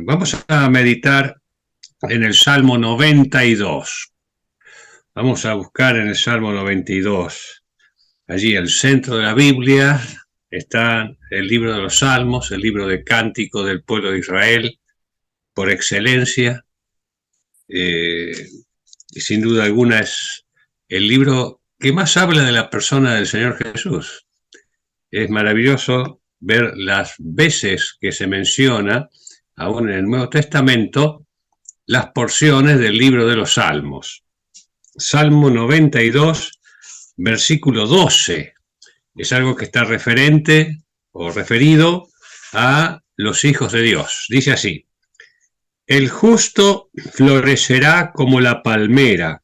Vamos a meditar en el Salmo 92. Vamos a buscar en el Salmo 92. Allí, el centro de la Biblia, está el libro de los Salmos, el libro de cántico del pueblo de Israel, por excelencia. Y sin duda alguna es el libro que más habla de la persona del Señor Jesús. Es maravilloso ver las veces que se menciona, aún en el Nuevo Testamento, las porciones del libro de los Salmos. Salmo 92, versículo 12. Es algo que está referente o referido a los hijos de Dios. Dice así: el justo florecerá como la palmera,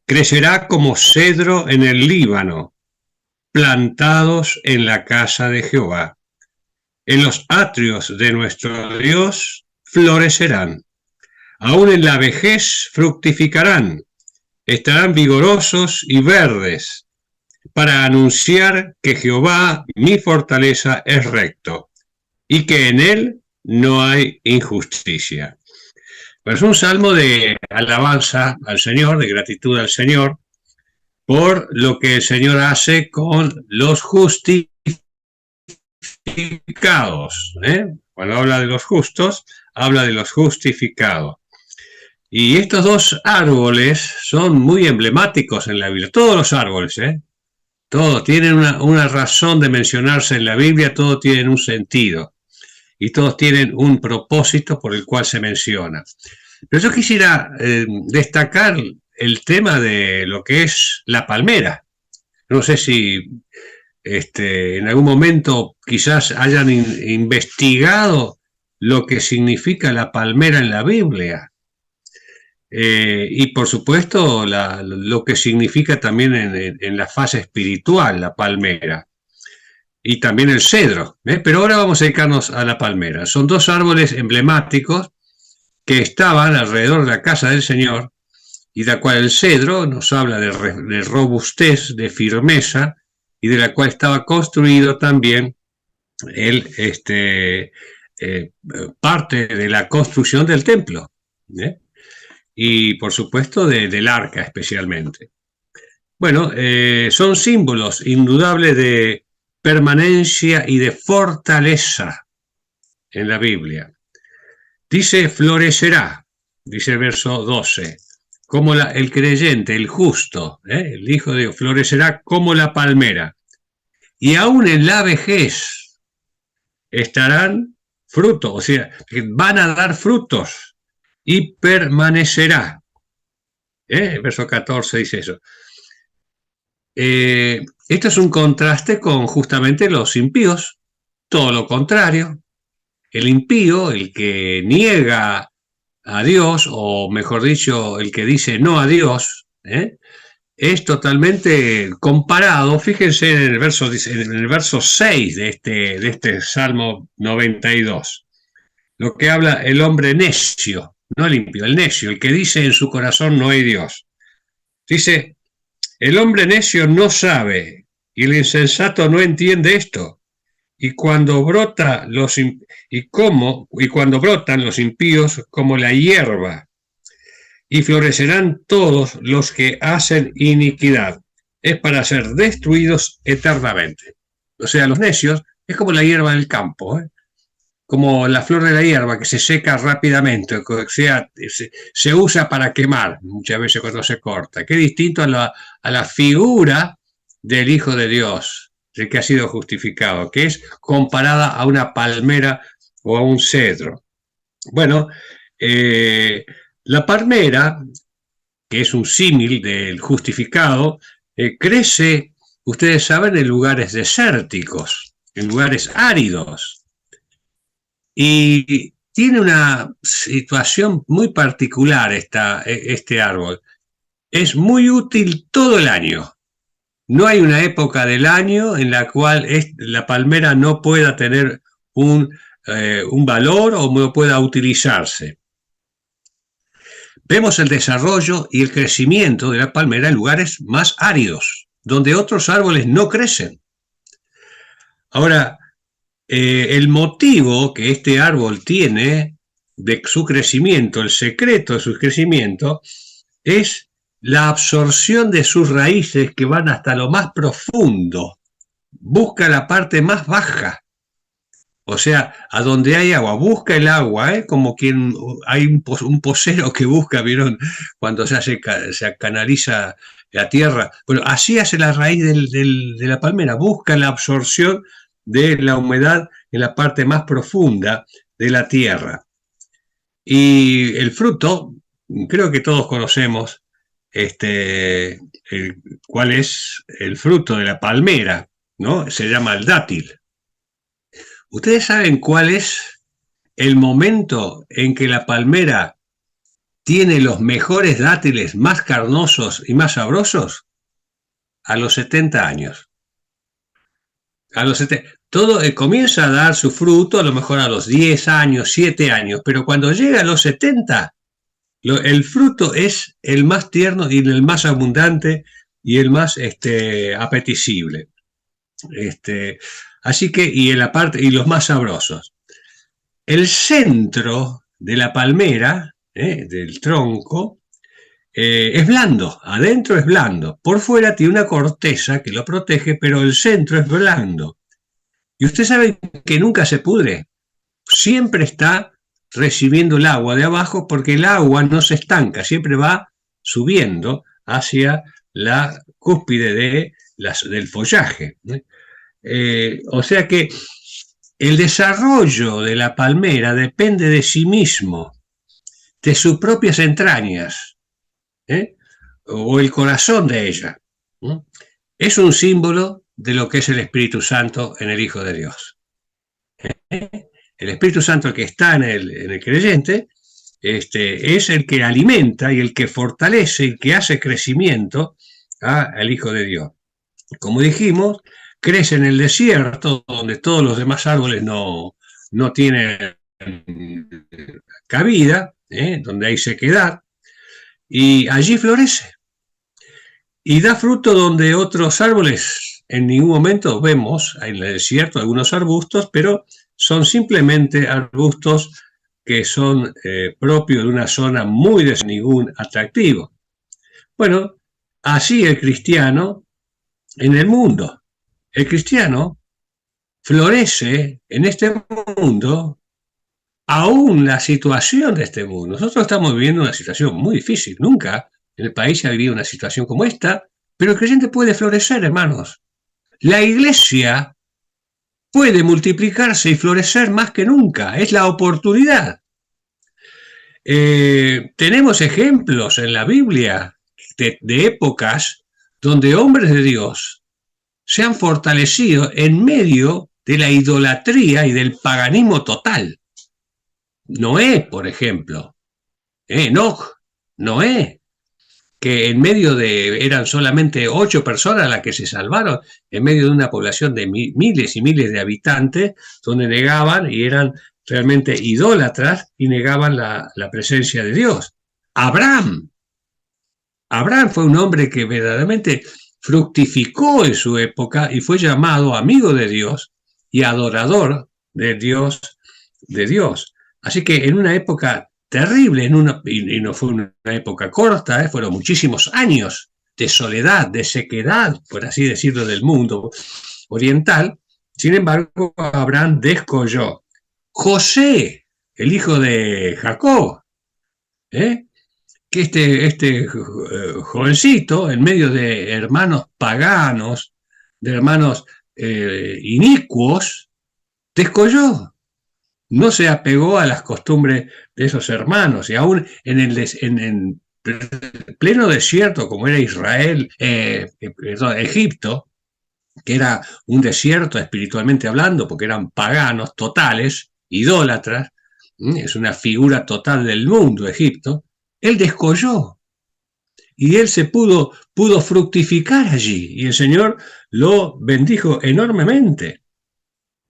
crecerá como cedro en el Líbano, plantados en la casa de Jehová. En los atrios de nuestro Dios florecerán. Aún en la vejez fructificarán, estarán vigorosos y verdes, para anunciar que Jehová, mi fortaleza, es recto, y que en él no hay injusticia. Pues es un salmo de alabanza al Señor, de gratitud al Señor, por lo que el Señor hace con los justificados. Cuando habla de los justos, habla de los justificados. Y estos dos árboles son muy emblemáticos en la Biblia. Todos los árboles, todos tienen una razón de mencionarse en la Biblia, todos tienen un sentido y todos tienen un propósito por el cual se menciona. Pero yo quisiera destacar el tema de lo que es la palmera. No sé si en algún momento quizás hayan investigado lo que significa la palmera en la Biblia. Y por supuesto lo que significa también en la fase espiritual la palmera y también el cedro, pero ahora vamos a dedicarnos a la palmera. Son dos árboles emblemáticos que estaban alrededor de la casa del Señor, y de la cual el cedro nos habla de robustez, de firmeza, y de la cual estaba construido también parte de la construcción del templo, y por supuesto del arca especialmente. Bueno, son símbolos indudables de permanencia y de fortaleza en la Biblia. Dice florecerá, dice el verso 12, como el creyente, el justo, el Hijo de Dios, florecerá como la palmera. Y aún en la vejez estarán frutos, o sea, van a dar frutos y permanecerá. El verso 14 dice eso. Esto es un contraste con justamente los impíos, todo lo contrario. El impío, el que niega a Dios, o mejor dicho, el que dice no a Dios, es totalmente comparado. Fíjense en el verso 6 de este Salmo 92, lo que habla el hombre necio, no el impío, el necio, el que dice en su corazón no hay Dios. Dice: el hombre necio no sabe y el insensato no entiende esto. Y cuando brotan los impíos como la hierba, y florecerán todos los que hacen iniquidad, es para ser destruidos eternamente. O sea, los necios es como la hierba del campo, como la flor de la hierba que se seca rápidamente, o sea, se usa para quemar muchas veces cuando se corta. Qué distinto a la figura del Hijo de Dios, el que ha sido justificado, que es comparada a una palmera o a un cedro. Bueno, la palmera, que es un símil del justificado, crece, ustedes saben, en lugares desérticos, en lugares áridos. Y tiene una situación muy particular este árbol. Es muy útil todo el año. No hay una época del año en la cual la palmera no pueda tener un valor o no pueda utilizarse. Vemos el desarrollo y el crecimiento de la palmera en lugares más áridos, donde otros árboles no crecen. Ahora, el motivo que este árbol tiene de su crecimiento, el secreto de su crecimiento, es la absorción de sus raíces que van hasta lo más profundo. Busca la parte más baja, o sea, a donde hay agua, busca el agua, como quien hay un pocero que busca, ¿vieron? Cuando se canaliza la tierra. Bueno, así hace la raíz de la palmera, busca la absorción de la humedad en la parte más profunda de la tierra. Y el fruto, creo que todos conocemos cuál es el fruto de la palmera, ¿no? Se llama el dátil. ¿Ustedes saben cuál es el momento en que la palmera tiene los mejores dátiles más carnosos y más sabrosos? A los 70 años. A los 70. Todo comienza a dar su fruto a lo mejor a los 10 años, 7 años, pero cuando llega a los 70, el fruto es el más tierno y el más abundante y el más apetecible. Así que, y los más sabrosos. El centro de la palmera, del tronco, es blando, adentro es blando, por fuera tiene una corteza que lo protege, pero el centro es blando. Y usted sabe que nunca se pudre, siempre está recibiendo el agua de abajo porque el agua no se estanca, siempre va subiendo hacia la cúspide del follaje. O sea que el desarrollo de la palmera depende de sí mismo, de sus propias entrañas, o el corazón de ella. Es un símbolo de lo que es el Espíritu Santo en el Hijo de Dios. El Espíritu Santo que está en el creyente es el que alimenta y el que fortalece y que hace crecimiento al Hijo de Dios. Como dijimos, crece en el desierto, donde todos los demás árboles no tienen cabida, donde hay sequedad, y allí florece. Y da fruto donde otros árboles en ningún momento vemos, en el desierto algunos arbustos, pero son simplemente arbustos que son propios de una zona muy de ningún atractivo. Bueno, así el cristiano en el mundo. El cristiano florece en este mundo, aún la situación de este mundo. Nosotros estamos viviendo una situación muy difícil. Nunca en el país se ha vivido una situación como esta, pero el creyente puede florecer, hermanos. La iglesia puede multiplicarse y florecer más que nunca. Es la oportunidad. Tenemos ejemplos en la Biblia de épocas donde hombres de Dios se han fortalecido en medio de la idolatría y del paganismo total. Noé, por ejemplo, Enoch, Noé, que en medio eran solamente 8 personas las que se salvaron, en medio de una población de miles y miles de habitantes, donde negaban y eran realmente idólatras y negaban la presencia de Dios. Abraham fue un hombre que verdaderamente fructificó en su época y fue llamado amigo de Dios y adorador de Dios. Así que en una época terrible, y no fue una época corta, fueron muchísimos años de soledad, de sequedad, por así decirlo, del mundo oriental. Sin embargo, Abraham descolló. José, el hijo de Jacob, que este jovencito, en medio de hermanos paganos, de hermanos inicuos, descolló. No se apegó a las costumbres de esos hermanos, y aún en pleno desierto como era Egipto, que era un desierto espiritualmente hablando, porque eran paganos totales, idólatras, es una figura total del mundo, Egipto. Él descolló y él se pudo fructificar allí, y el Señor lo bendijo enormemente.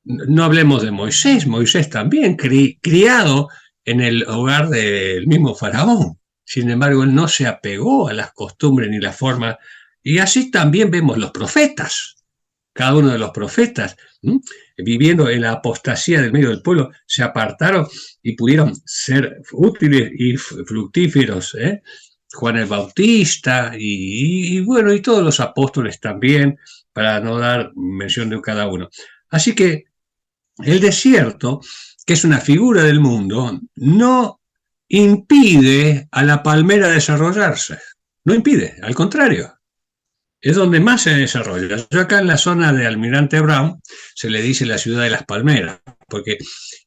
No hablemos de Moisés también, criado en el hogar del mismo faraón. Sin embargo, él no se apegó a las costumbres ni las formas. Y así también vemos los profetas, cada uno de los profetas. viviendo en la apostasía del medio del pueblo, se apartaron y pudieron ser útiles y fructíferos, ¿eh? Juan el Bautista y bueno, y todos los apóstoles también, para no dar mención de cada uno. Así que el desierto, que es una figura del mundo, no impide a la palmera desarrollarse. No impide, al contrario. Es donde más se desarrolla. Yo acá en la zona de Almirante Brown se le dice la ciudad de las palmeras, porque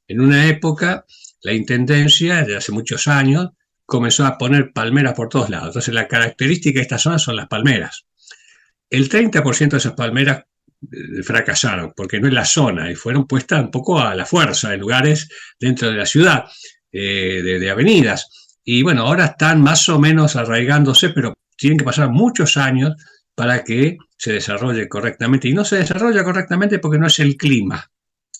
en una época la intendencia, de hace muchos años, comenzó a poner palmeras por todos lados. Entonces la característica de esta zona son las palmeras. El 30% de esas palmeras fracasaron, porque no es la zona, y fueron puestas un poco a la fuerza en lugares dentro de la ciudad, de avenidas. Y bueno, ahora están más o menos arraigándose, pero tienen que pasar muchos años para que se desarrolle correctamente. Y no se desarrolla correctamente porque no es el clima,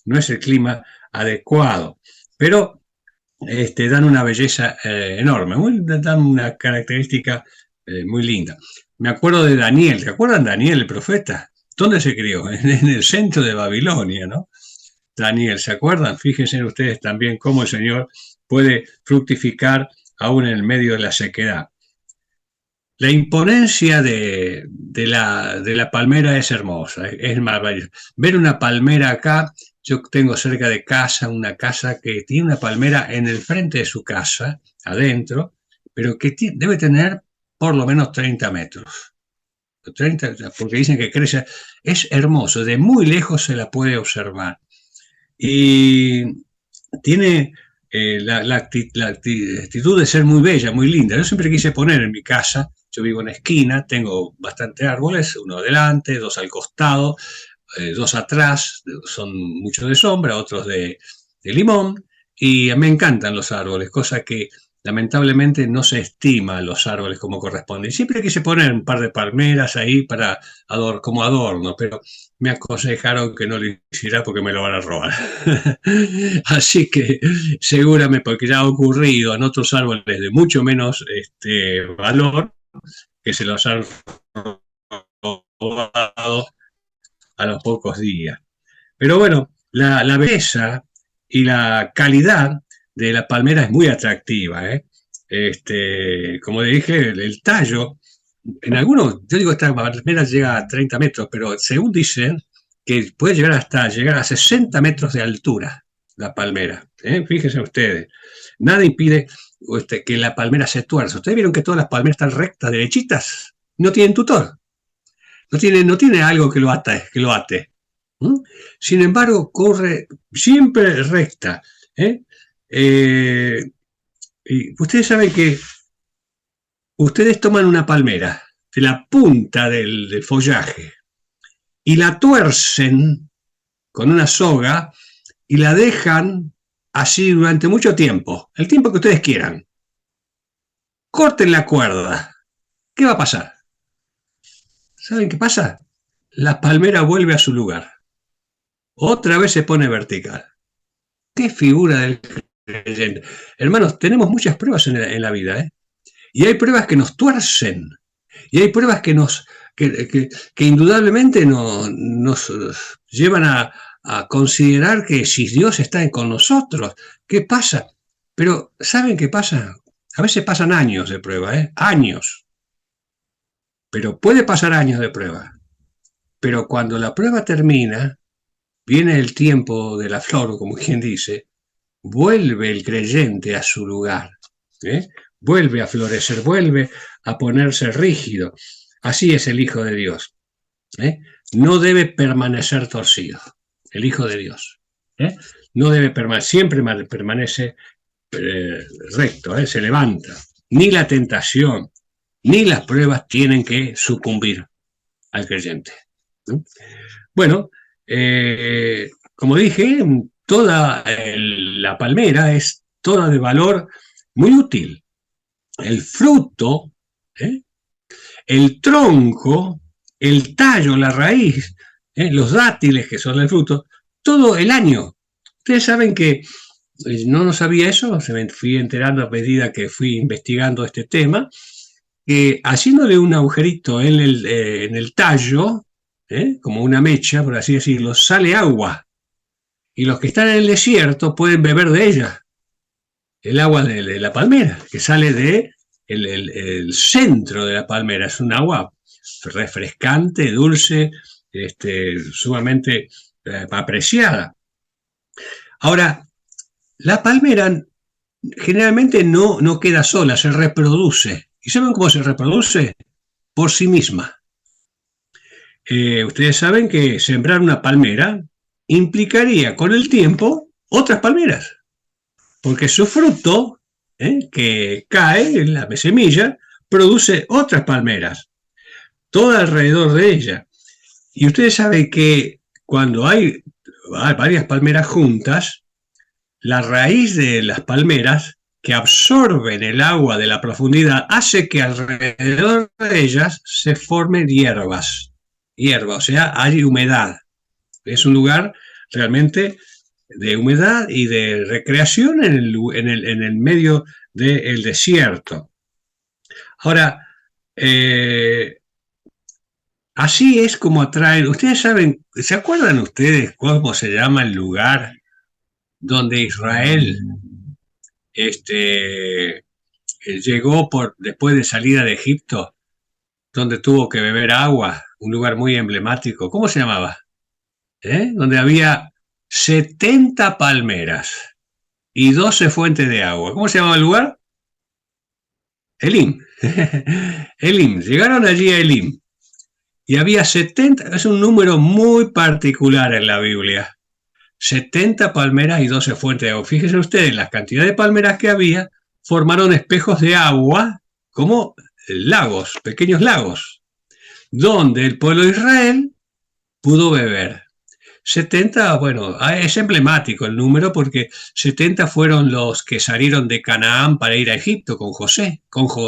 no es el clima adecuado. Pero dan una belleza enorme, dan una característica muy linda. Me acuerdo de Daniel, ¿te acuerdan Daniel, el profeta? ¿Dónde se crió? En el centro de Babilonia, ¿no? Daniel, ¿se acuerdan? Fíjense ustedes también cómo el Señor puede fructificar aún en el medio de la sequedad. La imponencia de la palmera es hermosa, es maravillosa. Ver una palmera acá, yo tengo cerca de casa una casa que tiene una palmera en el frente de su casa, adentro, pero que debe tener por lo menos 30 metros. 30, porque dicen que crece, es hermoso, de muy lejos se la puede observar. Y tiene la actitud de ser muy bella, muy linda. Yo siempre quise poner en mi casa, yo vivo en la esquina, tengo bastantes árboles, uno adelante, dos al costado, dos atrás, son muchos de sombra, otros de limón, y me encantan los árboles, cosa que lamentablemente no se estima los árboles como corresponde. Y siempre quise poner un par de palmeras ahí para como adorno, pero me aconsejaron que no lo hiciera porque me lo van a robar. Así que seguramente, porque ya ha ocurrido en otros árboles de mucho menos valor, que se los han robado a los pocos días. Pero bueno, la belleza y la calidad de la palmera es muy atractiva, ¿eh? Como le dije, el tallo, en algunos, yo digo, esta palmera llega a 30 metros, pero según dicen, que puede llegar a 60 metros de altura la palmera. Fíjense ustedes, nada impide que la palmera se tuerza. Ustedes vieron que todas las palmeras están rectas, derechitas, no tienen tutor, no tiene algo que lo ate. Sin embargo, corre siempre recta. Y ustedes saben que ustedes toman una palmera de la punta del follaje y la tuercen con una soga y la dejan así durante mucho tiempo, el tiempo que ustedes quieran. Corten la cuerda. ¿Qué va a pasar? ¿Saben qué pasa? La palmera vuelve a su lugar. Otra vez se pone vertical. ¡Qué figura del creyente! Hermanos, tenemos muchas pruebas en la vida, ¿eh? Y hay pruebas que nos tuercen. Y hay pruebas que indudablemente nos llevan a considerar que si Dios está con nosotros, ¿qué pasa? Pero ¿saben qué pasa? A veces pasan años de prueba, ¿eh? Años. Pero puede pasar años de prueba. Pero cuando la prueba termina, viene el tiempo de la flor, como quien dice, vuelve el creyente a su lugar, ¿eh? Vuelve a florecer, vuelve a ponerse rígido. Así es el Hijo de Dios, ¿eh? No debe permanecer torcido, el Hijo de Dios, ¿eh? No debe siempre permanece recto, ¿eh? Se levanta. Ni la tentación, ni las pruebas tienen que sucumbir al creyente, ¿no? Bueno, como dije, toda la palmera es toda de valor muy útil. El fruto, el tronco, el tallo, la raíz, los dátiles que son el fruto, todo el año. Ustedes saben que no sabía eso, se me fui enterando a medida que fui investigando este tema, que haciéndole un agujerito en el tallo, como una mecha, por así decirlo, sale agua. y los que están en el desierto pueden beber de ella, el agua de la palmera, que sale de el centro de la palmera. Es un agua refrescante, dulce, sumamente apreciada. Ahora, la palmera generalmente no queda sola, se reproduce. ¿Y saben cómo se reproduce? Por sí misma. Ustedes saben que sembrar una palmera implicaría con el tiempo otras palmeras, porque su fruto, que cae en la semilla, produce otras palmeras, todo alrededor de ella. Y ustedes saben que cuando hay varias palmeras juntas, la raíz de las palmeras que absorben el agua de la profundidad hace que alrededor de ellas se formen hierbas, o sea, hay humedad. Es un lugar realmente de humedad y de recreación en el medio del desierto. Ahora, así es como atraen. Ustedes saben, ¿se acuerdan ustedes cómo se llama el lugar donde Israel llegó después de salida de Egipto, donde tuvo que beber agua? Un lugar muy emblemático. ¿Cómo se llamaba? Donde había 70 palmeras y 12 fuentes de agua. ¿Cómo se llamaba el lugar? Elim. Elim. Llegaron allí a Elim. Y había 70, es un número muy particular en la Biblia. 70 palmeras y 12 fuentes de agua. Fíjense ustedes, las cantidades de palmeras que había formaron espejos de agua como lagos, pequeños lagos, donde el pueblo de Israel pudo beber. 70, bueno, es emblemático el número porque 70 fueron los que salieron de Canaán para ir a Egipto con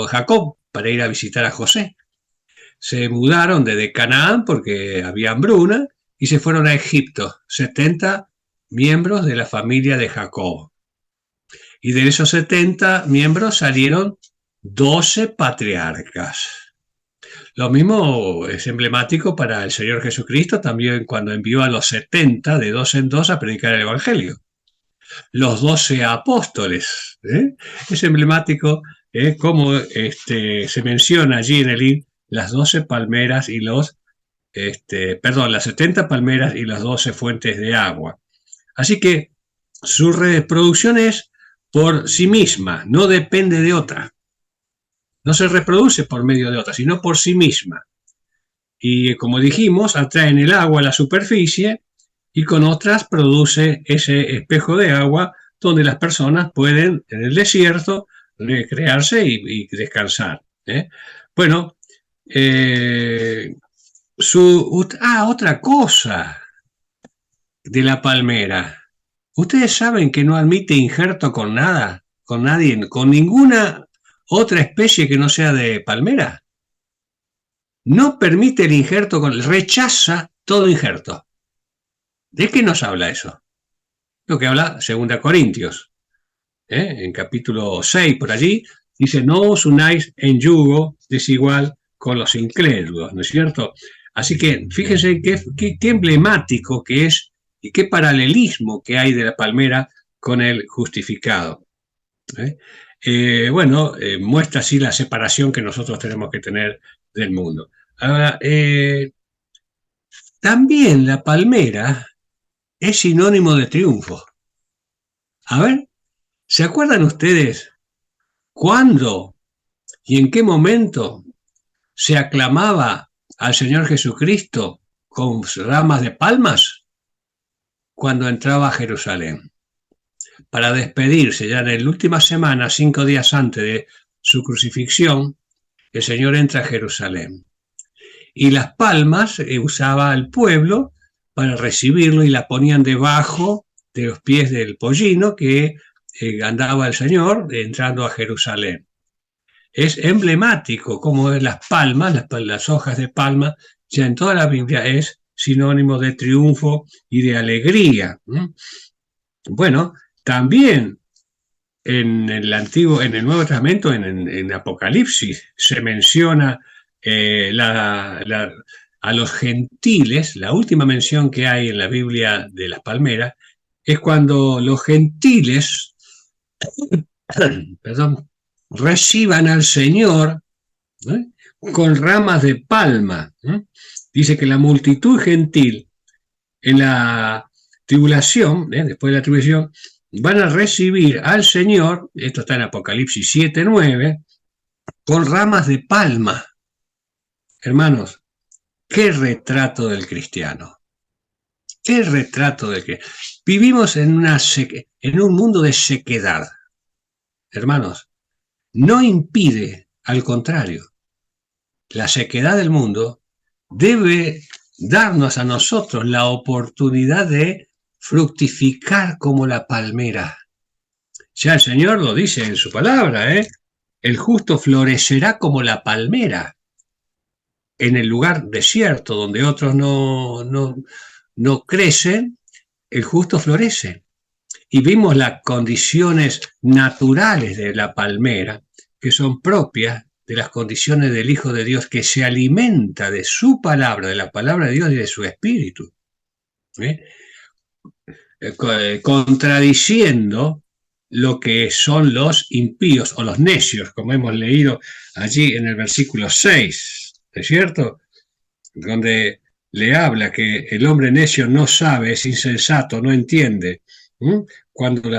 Jacob, para ir a visitar a José. Se mudaron desde Canaán porque había hambruna y se fueron a Egipto, 70 miembros de la familia de Jacob. Y de esos 70 miembros salieron 12 patriarcas. Lo mismo es emblemático para el Señor Jesucristo también cuando envió a los 70 de dos en dos a predicar el Evangelio. Los 12 apóstoles. Es emblemático cómo se menciona allí en el las 12 palmeras y las 70 palmeras y las 12 fuentes de agua. Así que su reproducción es por sí misma, no depende de otra. No se reproduce por medio de otra, sino por sí misma. Y como dijimos, atraen el agua a la superficie y con otras produce ese espejo de agua donde las personas pueden, en el desierto, recrearse y descansar. Bueno, otra cosa de la palmera. Ustedes saben que no admite injerto con nada, con nadie, con ninguna otra especie que no sea de palmera. No permite el injerto, rechaza todo injerto. ¿De qué nos habla eso? Lo que habla 2 Corintios, en capítulo 6 por allí, dice, no os unáis en yugo desigual con los incrédulos, ¿no es cierto? Así que fíjense qué emblemático que es y qué paralelismo que hay de la palmera con el justificado. Muestra así la separación que nosotros tenemos que tener del mundo. Ahora, también la palmera es sinónimo de triunfo. A ver, ¿se acuerdan ustedes cuándo y en qué momento se aclamaba al Señor Jesucristo con ramas de palmas? Cuando entraba a Jerusalén. Para despedirse ya en la última semana, 5 días antes de su crucifixión, el Señor entra a Jerusalén. Y las palmas usaba el pueblo para recibirlo y la ponían debajo de los pies del pollino que andaba el Señor entrando a Jerusalén. Es emblemático como es las palmas, las hojas de palma, ya en toda la Biblia es sinónimo de triunfo y de alegría. Bueno, también en el Nuevo Testamento, en Apocalipsis, se menciona a los gentiles. La última mención que hay en la Biblia de las palmeras es cuando los gentiles, perdón, reciban al Señor, ¿eh?, con ramas de palma. Dice que la multitud gentil en la tribulación, después de la tribulación, van a recibir al Señor, esto está en Apocalipsis 7:9, con ramas de palma. Hermanos, qué retrato del cristiano. Qué retrato del cristiano. Vivimos en un mundo de sequedad. Hermanos, no impide, al contrario, la sequedad del mundo debe darnos a nosotros la oportunidad de fructificar como la palmera. Ya el Señor lo dice en su palabra, el justo florecerá como la palmera en el lugar desierto donde otros no crecen. El justo florece. Y vimos las condiciones naturales de la palmera, que son propias de las condiciones del Hijo de Dios, que se alimenta de su palabra, de la palabra de Dios y de su espíritu, contradiciendo lo que son los impíos o los necios, como hemos leído allí en el versículo 6, ¿es cierto? Donde le habla que el hombre necio no sabe, es insensato, no entiende. Cuando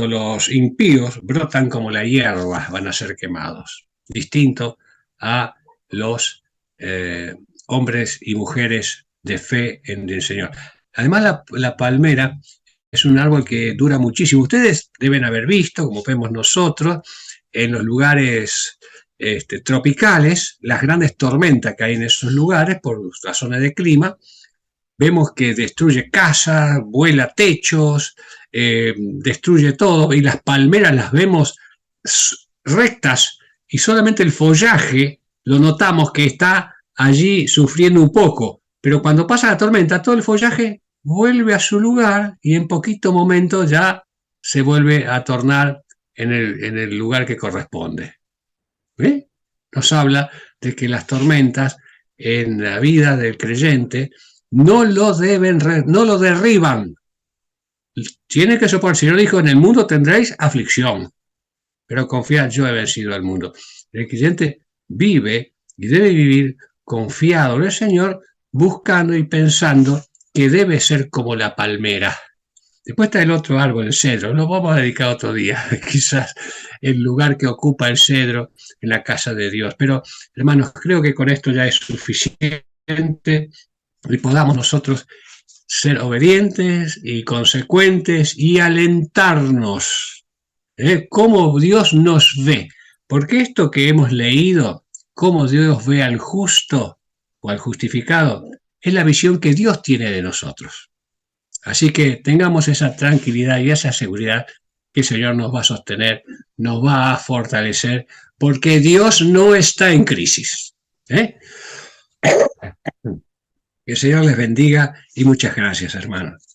los impíos brotan como la hierba, van a ser quemados, distinto a los hombres y mujeres de fe en el Señor. Además, la palmera es un árbol que dura muchísimo. Ustedes deben haber visto, como vemos nosotros, en los lugares tropicales, las grandes tormentas que hay en esos lugares por razones de clima. Vemos que destruye casas, vuela techos, destruye todo, y las palmeras las vemos rectas y solamente el follaje lo notamos que está allí sufriendo un poco, pero cuando pasa la tormenta todo el follaje vuelve a su lugar y en poquito momento ya se vuelve a tornar en el lugar que corresponde. ¿Eh? Nos habla de que las tormentas en la vida del creyente no lo derriban. Tiene que soportar. El Señor dijo, en el mundo tendréis aflicción, pero confiad, yo he vencido al mundo. El creyente vive y debe vivir confiado en el Señor, buscando y pensando que debe ser como la palmera. Después está el otro árbol, el cedro. Lo vamos a dedicar otro día, quizás el lugar que ocupa el cedro en la casa de Dios. Pero, hermanos, creo que con esto ya es suficiente y podamos nosotros ser obedientes y consecuentes y alentarnos, cómo Dios nos ve. Porque esto que hemos leído, cómo Dios ve al justo o al justificado, es la visión que Dios tiene de nosotros. Así que tengamos esa tranquilidad y esa seguridad que el Señor nos va a sostener, nos va a fortalecer, porque Dios no está en crisis. Que el Señor les bendiga y muchas gracias, hermanos.